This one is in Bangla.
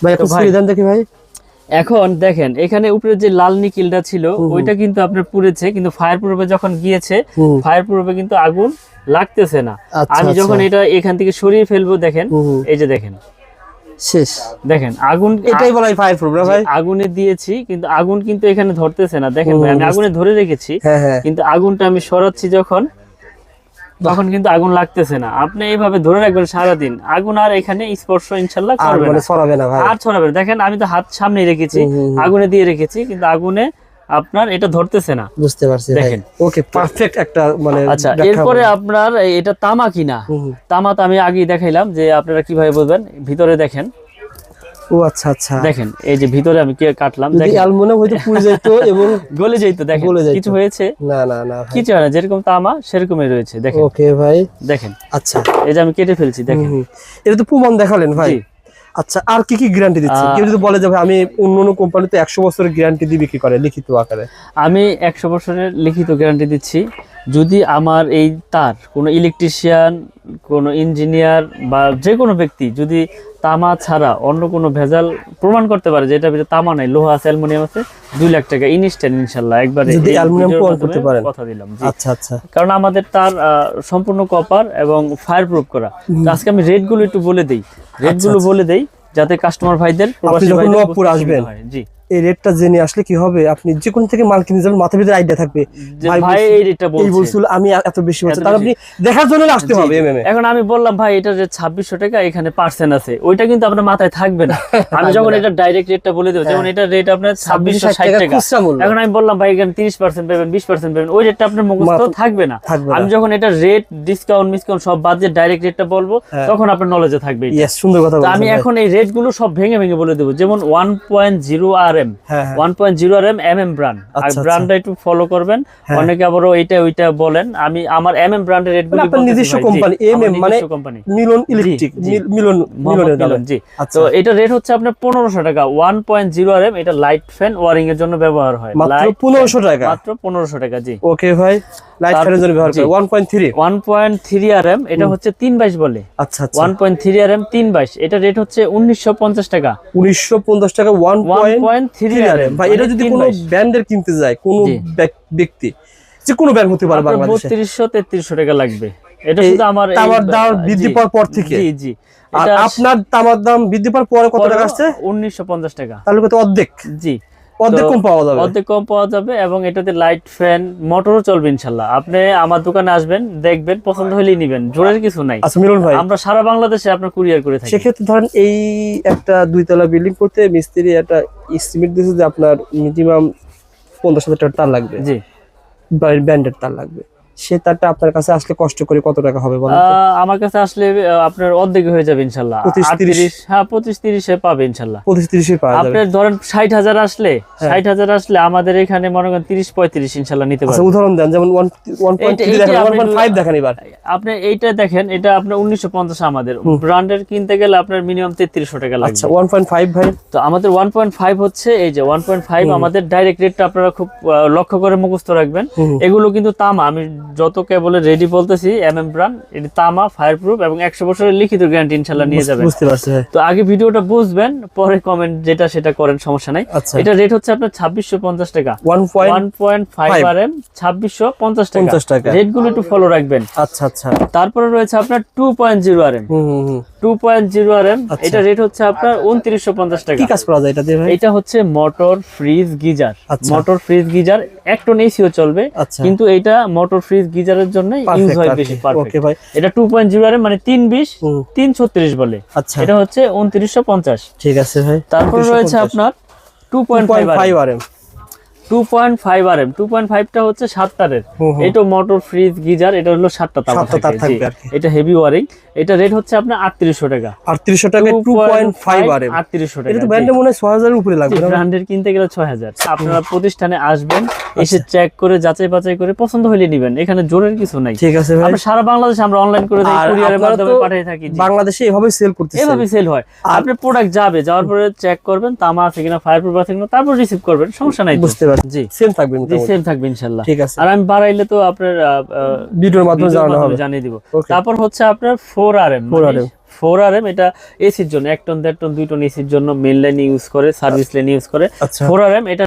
ভাই একটু ছুরি দেন দেখি ভাই। এখন দেখেন এখানে উপরে যে লাল নিকেলটা ছিল ওইটা কিন্তু আপনার পুড়েছে, কিন্তু ফায়ার প্রুফে যখন গিয়েছে ফায়ার প্রুফে কিন্তু আগুন লাগতেছে না। আমি যখন এটা এখান থেকে সরিয়ে ফেলবো দেখেন এই যে দেখেন শেষ, দেখেন আগুন, এটাই বলাই ফায়ার প্রুফ না ভাই? আগুনে দিয়েছি কিন্তু আগুন কিন্তু এখানে ধরতেছে না। দেখেন ভাই আমি আগুনে ধরে রেখেছি কিন্তু আগুনটা আমি সরাচ্ছি যখন তখন কিন্তু আগুন লাগতেছে না। আপনি এইভাবে ধরে রাখবেন সারাদিন, আগুন আর এখানে স্পর্শ ইনশাআল্লাহ করবে না, ছড়াবে না ভাই, আর ছড়াবে না। দেখেন আমি তো হাত সামনে রেখেছি, আগুনে দিয়ে রেখেছি কিন্তু আগুনে আপনার এটা ধরতেছে না। বুঝতে পারছি দেখেন। ওকে পারফেক্ট একটা মানে। আচ্ছা এরপরে আপনার এটা তামা কিনা, তামা তো আমি আগেই দেখাইলাম যে আপনারা কিভাবে বুঝবেন। ভিতরে দেখেন, ও আচ্ছা আচ্ছা দেখেন এই যে ভিতরে আমি কাটলাম, দেখেন অ্যালুমিনিয়াম হয়তো পুড়ে যেত এবং গলে যেত। দেখেন কিছু হয়েছে না না না কিছু হয় না, যেরকম তামা সেরকমই রয়েছে। দেখেন ওকে ভাই দেখেন, আচ্ছা এই যে আমি কেটে ফেলছি দেখেন। এটা তো প্রমাণ দেখালেন ভাই। আচ্ছা আর কি কি গ্যারান্টি দিচ্ছে? কেউ যদি বলে যে ভাই আমি অন্য কোম্পানিতে 100 বছরের গ্যারান্টি দিয়ে বিক্রি করে লিখিত আকারে, আমি 100 বছরের লিখিত গ্যারান্টি দিচ্ছি। যদি আমার এই তার কোনো ইলেকট্রিশিয়ান, কোনো ইঞ্জিনিয়ার বা যে কোনো ব্যক্তি যদি তামা ছাড়া অন্য কোনো ভেজাল প্রমাণ করতে পারে যে এটা ভিতরে তামা নাই, লোহা আছে, অ্যালুমিনিয়াম আছে, 2 লাখ টাকা ইনস্ট্যান্ট ইনশাআল্লাহ একবারে যদি অ্যালুমিনিয়াম প্রমাণ করতে পারেন, কথা দিলাম। আচ্ছা আচ্ছা, কারণ আমাদের তার সম্পূর্ণ কপার এবং ফায়ার প্রুফ করা। আজকে আমি রেটগুলো একটু বলে দেই, রেটগুলো বলে দেই যাতে কাস্টমার ভাইদের, প্রবাসী ভাইদের নবপুর আসবেন জি এই রেটটা জেনে আসলে কি হবে, আপনি যে কোন থেকে মাল কিনে যাবেন মাথার ভিতরে আইডিয়া থাকবে ভাই এই রেটটা বলছিল আমি এত বেশি বলছি, তার আপনি দেখার জন্য আসতে হবে এমএম। এখন আমি বললাম ভাই এটা যে 2600 টাকা এখানে পার্সেন্ট আছে, ওইটা কিন্তু আপনার মাথায় থাকবে না। আমি যখন এটা ডাইরেক্ট রেটটা বলে দেব, যেমন এটা রেট আপনার 2660 টাকা, এখন আমি বললাম ভাই এখানে 30% পাবেন, 20% পাবেন, ওই রেটটা আপনার মুখস্থ থাকবে না। আমি যখন এটা রেট ডিসকাউন্ট মিসকাউন্ট সব বাদ দিয়ে ডাইরেক্ট রেটটা বলবো তখন আপনার নলেজে থাকবে। সুন্দর কথা বলছেন। আমি এখন এই রেটগুলো সব ভেঙে ভেঙে বলে দেব। যেমন 1.0 RM 1.0 RM MM ব্র্যান্ড, আর ব্র্যান্ডটা একটু ফলো করবেন। অনেকে আবার এইটা ওইটা বলেন, আমি আমার MM ব্র্যান্ডের রেটগুলো আপনার নিজস্ব কোম্পানি এমএম মানে মিলন ইলেকট্রিক, মিলনের দাম জি। তো এটা রেট হচ্ছে আপনার 1500 টাকা 1.0 RM। এটা লাইট ফ্যান ওয়্যারিং এর জন্য ব্যবহার হয়, মাত্র 1500 টাকা, মাত্র 1500 টাকা জি। ওকে ভাই লাইট ফ্যানের জন্য ব্যবহার করে 1.3 RM, এটা হচ্ছে 322 বলে। আচ্ছা আচ্ছা 1.3 RM 322, এটা রেট হচ্ছে 1950 টাকা। 1950 টাকা 1.3 RM ভাই। এটা যদি কোনো ব্র্যান্ডের কিনতে যায় কোনো ব্যক্তি, যে কোনো ব্র্যান্ড হতে পারে বাংলাদেশে, 3200-3300 টাকা লাগবে। এটা শুধু আমার তামার দাম বৃদ্ধি পাওয়ার পর থেকে। জি জি। আর আপনার তামার দাম বৃদ্ধি পাওয়ার পরে কত টাকা আসছে? 1950 টাকা। তাহলে কত? অর্ধেক। জি অর্ধেক কম পাওয়া যাবে, অর্ধেক কম পাওয়া যাবে। এবং এটাতে লাইট ফ্যান মোটরও চলবে ইনশাআল্লাহ। আপনি আমার দোকানে আসবেন, দেখবেন, পছন্দ হলেই নেবেন, জোরের কিছু নাই। আচ্ছা মিলন ভাই, আমরা সারা বাংলাদেশে আপনার কুরিয়ার করে থাকি। সেক্ষেত্রে ধরেন এই একটা 2 তলা বিল্ডিং করতে মিস্ত্রি একটা এস্টিমেট দিয়েছে যে আপনার মিনিমাম 50,000 টাকা তার লাগবে, জি ব্র্যান্ডের তার লাগবে। সে তারটা আপনার কাছে আসলে কষ্ট করে কত টাকা হবে বলেন? আমার কাছে আসলে আপনার অর্ধেক হয়ে যাবে ইনশাআল্লাহ। 25-30 হ্যাঁ 25-30 এ পাবে ইনশাআল্লাহ। 25-30 এ পাওয়া যাবে। আপনি ধরেন 60,000 আসলে 60,000 আসলে আমাদের এখানে মনে করেন 30-35 ইনশাআল্লাহ নিতে পারবেন। আচ্ছা উদাহরণ দেন, যেমন 1.3 দেখেন, 1.5 দেখেন। এবার আপনি এইটা দেখেন, এটা আপনার 1950 আমাদের ব্র্যান্ডের কিনতে গেলে আপনার মিনিমাম 3300 টাকা লাগবে। আচ্ছা 1.5 ভাই, তো আমাদের 1.5 হচ্ছে এই যে 1.5 আমাদের ডাইরেক্ট রেটটা আপনারা খুব লক্ষ্য করে মুখস্থ রাখবেন। এগুলো কিন্তু তামা, আমি যত কেবলে রেডি বলতেছি MM ব্র্যান্ড, এটা তামা, ফায়ার প্রুফ এবং 100 বছরের লিখিত গ্যারান্টি ইনশাআল্লাহ নিয়ে যাবেন। বুঝতে পারছি। তো আগে ভিডিওটা বুঝবেন, পরে কমেন্ট যেটা সেটা করেন, সমস্যা নাই। এটা রেট হচ্ছে আপনার 2650 টাকা 1.5 RM 2650 টাকা। রেটগুলো একটু ফলো রাখবেন। আচ্ছা আচ্ছা। তারপরে রয়েছে আপনার 2.0 RM 2.0 RM, এটা রেট হচ্ছে আপনার 2950 টাকা। কি কাজ করা যায় এটা দিয়ে ভাই? এটা হচ্ছে motor, fridge, geyser. Motor, fridge, geyser, 1 ton এসিও চলবে, কিন্তু এটা মোটর, ফ্রিজ, গিজারের জন্য ইউজ হয় বেশি। পারফেক্ট। ওকে ভাই, এটা 2.0 RM মানে 320 336 বলে। আচ্ছা, এটা হচ্ছে 2950। ঠিক আছে ভাই। তারপর রয়েছে আপনার 2.5 RM 2.5 RM 2.5 টা হচ্ছে 7 তারের। এটা মোটর, ফ্রিজ, গিজার, এটা হলো 7টা তার থাকবে। এটা হেভি ওয়ারিং, এটা রেট হচ্ছে আপনার 3800 টাকা। 3800 টাকা 2.5 RM 3800 টাকা। এটা তো ব্র্যান্ডে মনে হয় 6000 এর উপরে লাগবে। ব্র্যান্ডের কিনতে গেলে 6000। আপনারা প্রতিষ্ঠানে আসবেন, এসে চেক করে যাচাই বাছাই করে পছন্দ হলে নেবেন, এখানে জোরের কিছু নাই। ঠিক আছে ভাই। আমরা সারা বাংলাদেশে আমরা অনলাইন করে দেই, কুরিয়ারের মাধ্যমে পাঠিয়ে থাকি। বাংলাদেশে এভাবে সেল করতেছে, এভাবে সেল হয়। আপনি প্রোডাক্ট যাওয়ার পরে চেক করবেন তামা আছে কিনা, ফায়ার প্রুফ আছে কিনা, তারপর রিসিভ করবেন, সমস্যা নাই। বুঝতে পারছেন? জি সেম থাকবে, সেম থাকবে ইনশাআল্লাহ। ঠিক আছে। আর আমি বাড়াইলে তো আপনার ভিডিওর মাধ্যমে জানিয়ে দিব। তারপর হচ্ছে আপনার 4 RM 4RM, এটা এসির জন্য 1 টন 1.5 টন 2 টন এসির জন্য মেইন লাইন ইউজ করে, সার্ভিস লাইন ইউজ করে। 4RM এটা